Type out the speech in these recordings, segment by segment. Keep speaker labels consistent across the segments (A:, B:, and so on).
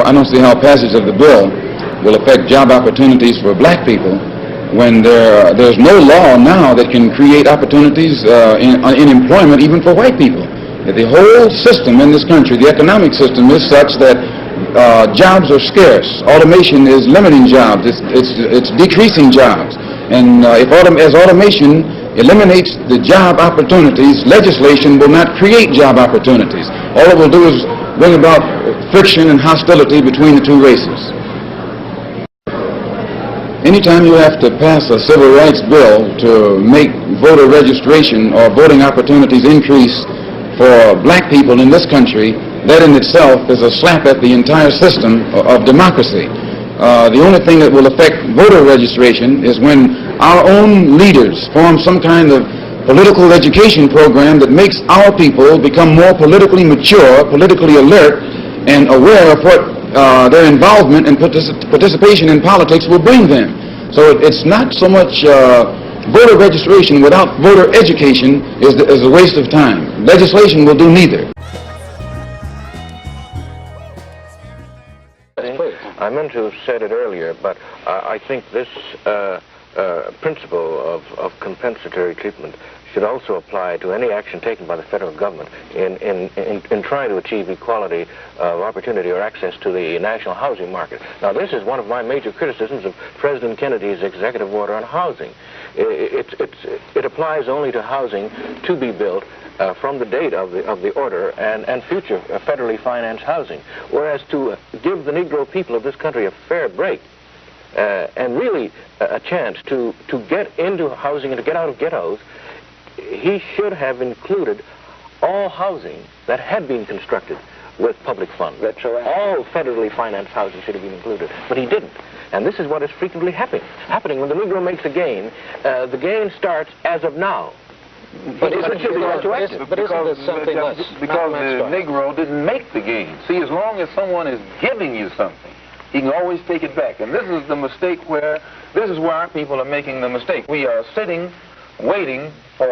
A: I don't see how passage of the bill will affect job opportunities for black people when there's no law now that can create opportunities in employment even for white people. The whole system in this country, the economic system, is such that jobs are scarce. Automation is limiting jobs. It's decreasing jobs. And as automation eliminates the job opportunities, legislation will not create job opportunities. All it will do is bring about friction and hostility between the two races. Anytime you have to pass a civil rights bill to make voter registration or voting opportunities increase for black people in this country, that in itself is a slap at the entire system of democracy. The only thing that will affect voter registration is when our own leaders form some kind of political education program that makes our people become more politically mature, politically alert, and aware of what their involvement and participation in politics will bring them. So it's not so much voter registration without voter education is a waste of time. Legislation will do neither.
B: I meant to have said it earlier, but I think this principle of compensatory treatment should also apply to any action taken by the federal government in trying to achieve equality of opportunity or access to the national housing market. Now, this is one of my major criticisms of President Kennedy's executive order on housing. It applies only to housing to be built from the date of the order and future federally financed housing, whereas to give the Negro people of this country a fair break and really a chance to get into housing and to get out of ghettos, he should have included all housing that had been constructed with public funds. That's right. All federally financed housing should have been included, but he didn't. And this is what is frequently happening when the Negro makes a gain. The gain starts as of now. But it should be retroactive.
C: Because the Negro didn't make the gain. See, as long as someone is giving you something, he can always take it back. And this is the mistake this is where our people are making the mistake. We are sitting, waiting for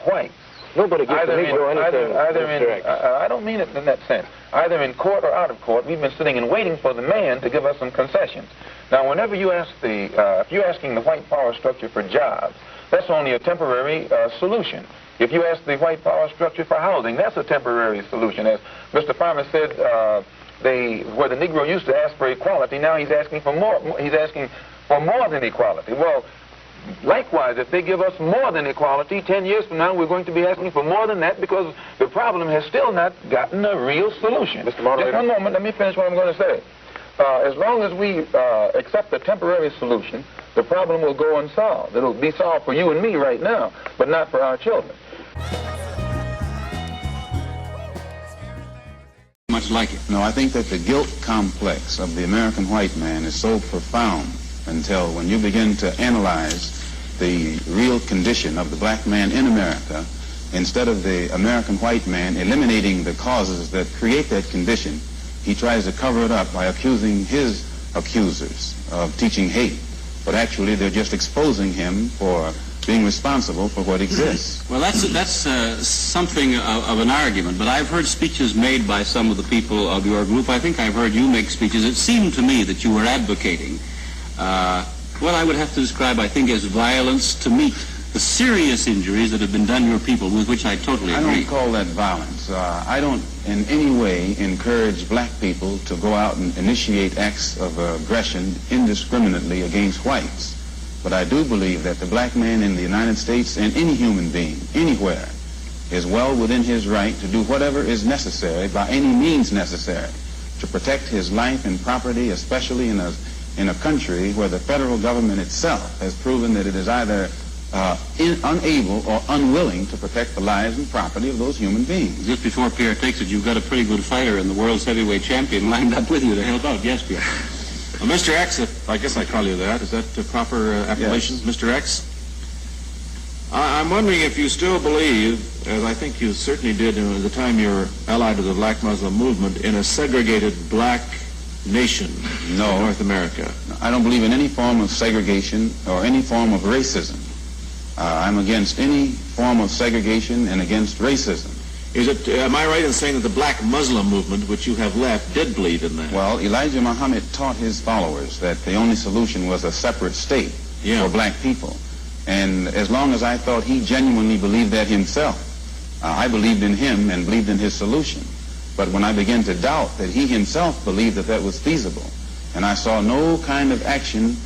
C: whites.
B: Nobody gives the Negro anything.
C: I don't mean it in that sense. Either in court or out of court, we've been sitting and waiting for the man to give us some concessions. Now, whenever you ask if you're asking the white power structure for jobs, that's only a temporary solution. If you ask the white power structure for housing, that's a temporary solution. As Mr. Farmer said, where the Negro used to ask for equality, now he's asking for more. He's asking for more than equality. Well, likewise, if they give us more than equality, 10 years from now, we're going to be asking for more than that because the problem has still not gotten a real solution.
B: Mr. Moderator.
C: Just one moment. Let me finish what I'm going to say. As long as we accept a temporary solution, the problem will go unsolved. It'll be solved for you and me right now, but not for our children.
D: Much like it. No, I think that the guilt complex of the American white man is so profound until when you begin to analyze the real condition of the black man in America, instead of the American white man eliminating the causes that create that condition, he tries to cover it up by accusing his accusers of teaching hate. But actually, they're just exposing him for being responsible for what exists.
E: Well, that's something of an argument, but I've heard speeches made by some of the people of your group. I think I've heard you make speeches. It seemed to me that you were advocating what I would have to describe, I think, as violence to meet the serious injuries that have been done to your people, with which I totally agree.
D: I don't call that violence. I don't in any way encourage black people to go out and initiate acts of aggression indiscriminately against whites. But I do believe that the black man in the United States and any human being, anywhere, is well within his right to do whatever is necessary, by any means necessary, to protect his life and property, especially in a country where the federal government itself has proven that it is either unable or unwilling to protect the lives and property of those human beings.
E: Just before Pierre takes it, you've got a pretty good fighter in the world's heavyweight champion lined up with you to help out. Yes, Pierre. Well, Mr. X, I guess I call you that. Is that the proper appellation? Yes. Mr. X? I'm wondering if you still believe, as I think you certainly did at the time you were allied to the Black Muslim movement, in a segregated black nation in North America.
D: I don't believe in any form of segregation or any form of racism. I'm against any form of segregation and against racism.
E: Am I right in saying that the black Muslim movement, which you have left, did believe in that?
D: Well, Elijah Muhammad taught his followers that the only solution was a separate state for black people. And as long as I thought he genuinely believed that himself, I believed in him and believed in his solution. But when I began to doubt that he himself believed that that was feasible, and I saw no kind of action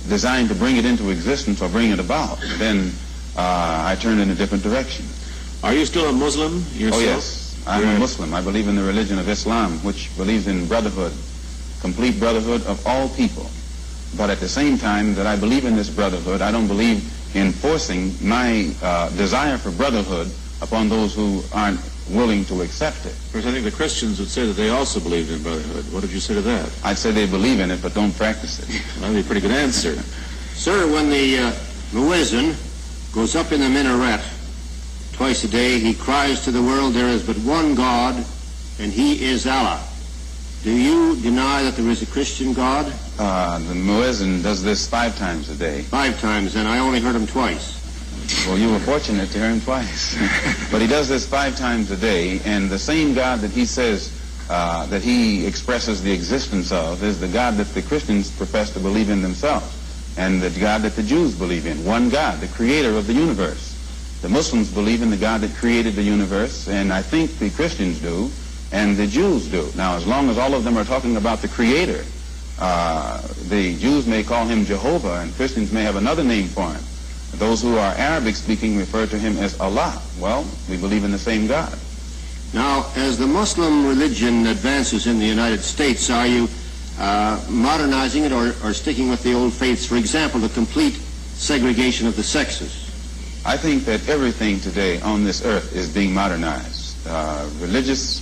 D: designed to bring it into existence or bring it about, then I turned in a different direction.
E: Are you still a Muslim yourself?
D: Oh, yes. I'm a Muslim. I believe in the religion of Islam, which believes in brotherhood, complete brotherhood of all people. But at the same time that I believe in this brotherhood, I don't believe in forcing my desire for brotherhood upon those who aren't willing to accept it.
E: Of course, I think the Christians would say that they also believed in brotherhood. What did you say to that?
D: I'd say they believe in it, but don't practice it.
E: That'd be a pretty good answer.
F: Sir, when the muezzin goes up in the minaret twice a day, he cries to the world, there is but one God, and he is Allah. Do you deny that there is a Christian God?
D: The muezzin does this 5 times a day.
F: 5 times, and I only heard him twice.
D: Well, you were fortunate to hear him twice. But he does this 5 times a day, and the same God that he says that he expresses the existence of is the God that the Christians profess to believe in themselves, and the God that the Jews believe in. One God, the creator of the universe. The Muslims believe in the God that created the universe, and I think the Christians do, and the Jews do. Now, as long as all of them are talking about the creator, the Jews may call him Jehovah, and Christians may have another name for him. Those who are Arabic-speaking refer to him as Allah. Well, we believe in the same God.
F: Now, as the Muslim religion advances in the United States, are you modernizing it or sticking with the old faiths? For example, the complete segregation of the sexes.
D: I think that everything today on this earth is being modernized. Religious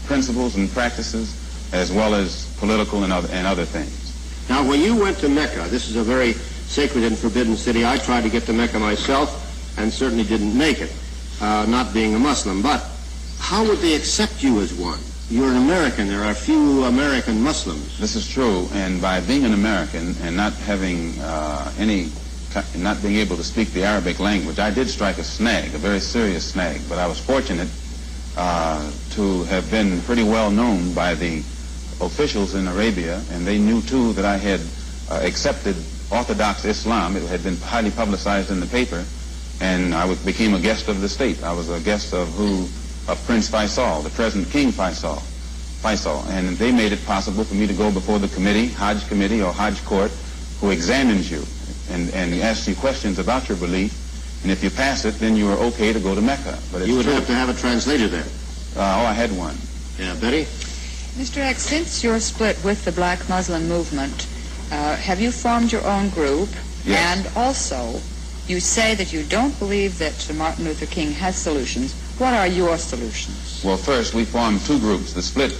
D: principles and practices, as well as political and other things.
F: Now, when you went to Mecca, this is a very sacred and forbidden city. I tried to get to Mecca myself and certainly didn't make it, not being a Muslim. But how would they accept you as one? You're an American. There are few American Muslims.
D: This is true, and by being an American and not having not being able to speak the Arabic language, I did strike a snag, a very serious snag, but I was fortunate to have been pretty well known by the officials in Arabia, and they knew too that I had accepted Orthodox Islam. It had been highly publicized in the paper, and I became a guest of the state. I was a guest of Prince Faisal, the present King Faisal, and they made it possible for me to go before the committee, Hajj committee or Hajj court, who examines you and asks you questions about your belief, and if you pass it, then you are okay to go to Mecca. But it's
F: you would
D: true.
F: have to have a translator there.
D: I had one.
F: Yeah, Betty?
G: Mr. X, since you're split with the Black Muslim movement, have you formed your own group?
D: Yes.
G: And also, you say that you don't believe that Martin Luther King has solutions. What are your solutions?
D: Well, first, we formed 2 groups. The split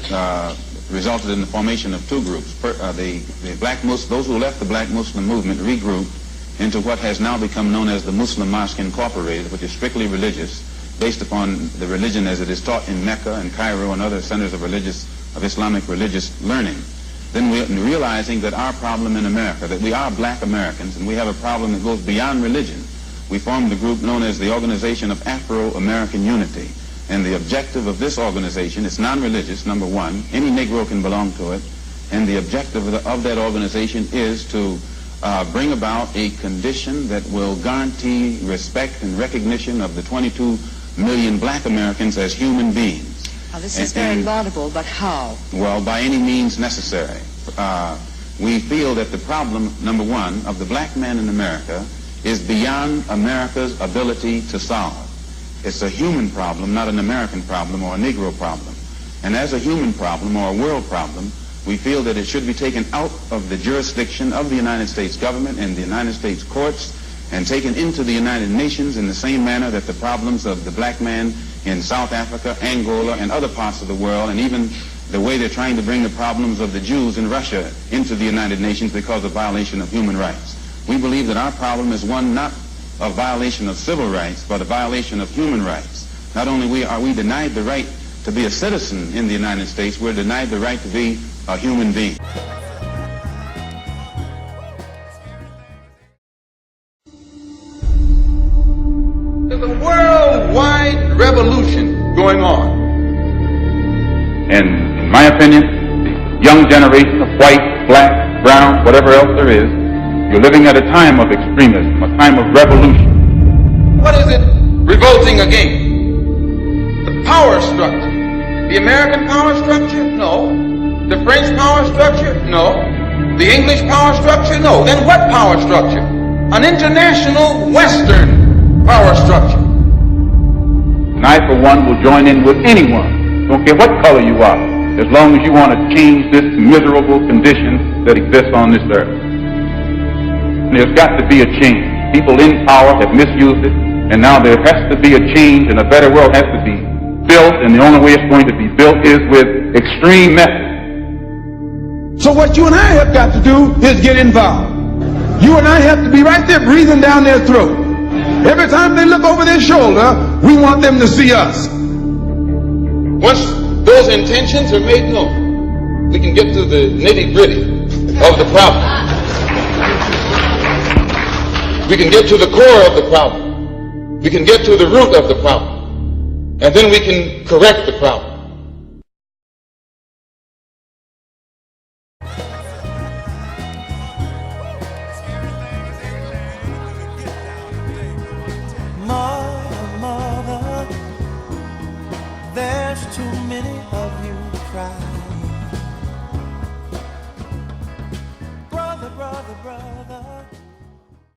D: resulted in the formation of 2 groups. Those who left the Black Muslim movement regrouped into what has now become known as the Muslim Mosque Incorporated, which is strictly religious, based upon the religion as it is taught in Mecca and Cairo and other centers of Islamic religious learning. Then realizing that our problem in America, that we are black Americans and we have a problem that goes beyond religion, we formed a group known as the Organization of Afro-American Unity. And the objective of this organization is non-religious, number one. Any Negro can belong to it. And the objective of that organization is to bring about a condition that will guarantee respect and recognition of the 22 million black Americans as human beings.
G: Now, this is very laudable, but how?
D: Well, by any means necessary. We feel that the problem, number one, of the black man in America is beyond America's ability to solve. It's a human problem, not an American problem or a Negro problem. And as a human problem or a world problem, we feel that it should be taken out of the jurisdiction of the United States government and the United States courts and taken into the United Nations in the same manner that the problems of the black man in South Africa, Angola, and other parts of the world, and even the way they're trying to bring the problems of the Jews in Russia into the United Nations because of violation of human rights. We believe that our problem is one not of violation of civil rights, but a violation of human rights. Not only are we denied the right to be a citizen in the United States, we're denied the right to be a human being.
C: There's a worldwide revolution going
H: going on.
D: And in my opinion, the young generation of white, black, brown, whatever else there is, you're living at a time of extremism, a time of revolution.
H: What is it revolting against? The power structure. The American power structure? No. The French power structure? No. The English power structure? No. Then what power structure? An international Western power structure.
D: And I, for one, will join in with anyone, don't care what color you are, as long as you want to change this miserable condition that exists on this earth. And there's got to be a change. People in power have misused it, and now there has to be a change, and a better world has to be built, and the only way it's going to be built is with extreme methods.
H: So what you and I have got to do is get involved. You and I have to be right there breathing down their throat. Every time they look over their shoulder, we want them to see us. Once those intentions are made known, we can get to the nitty-gritty of the problem. We can get to the core of the problem. We can get to the root of the problem. And then we can correct the problem.
I: Mother, there's too many of you.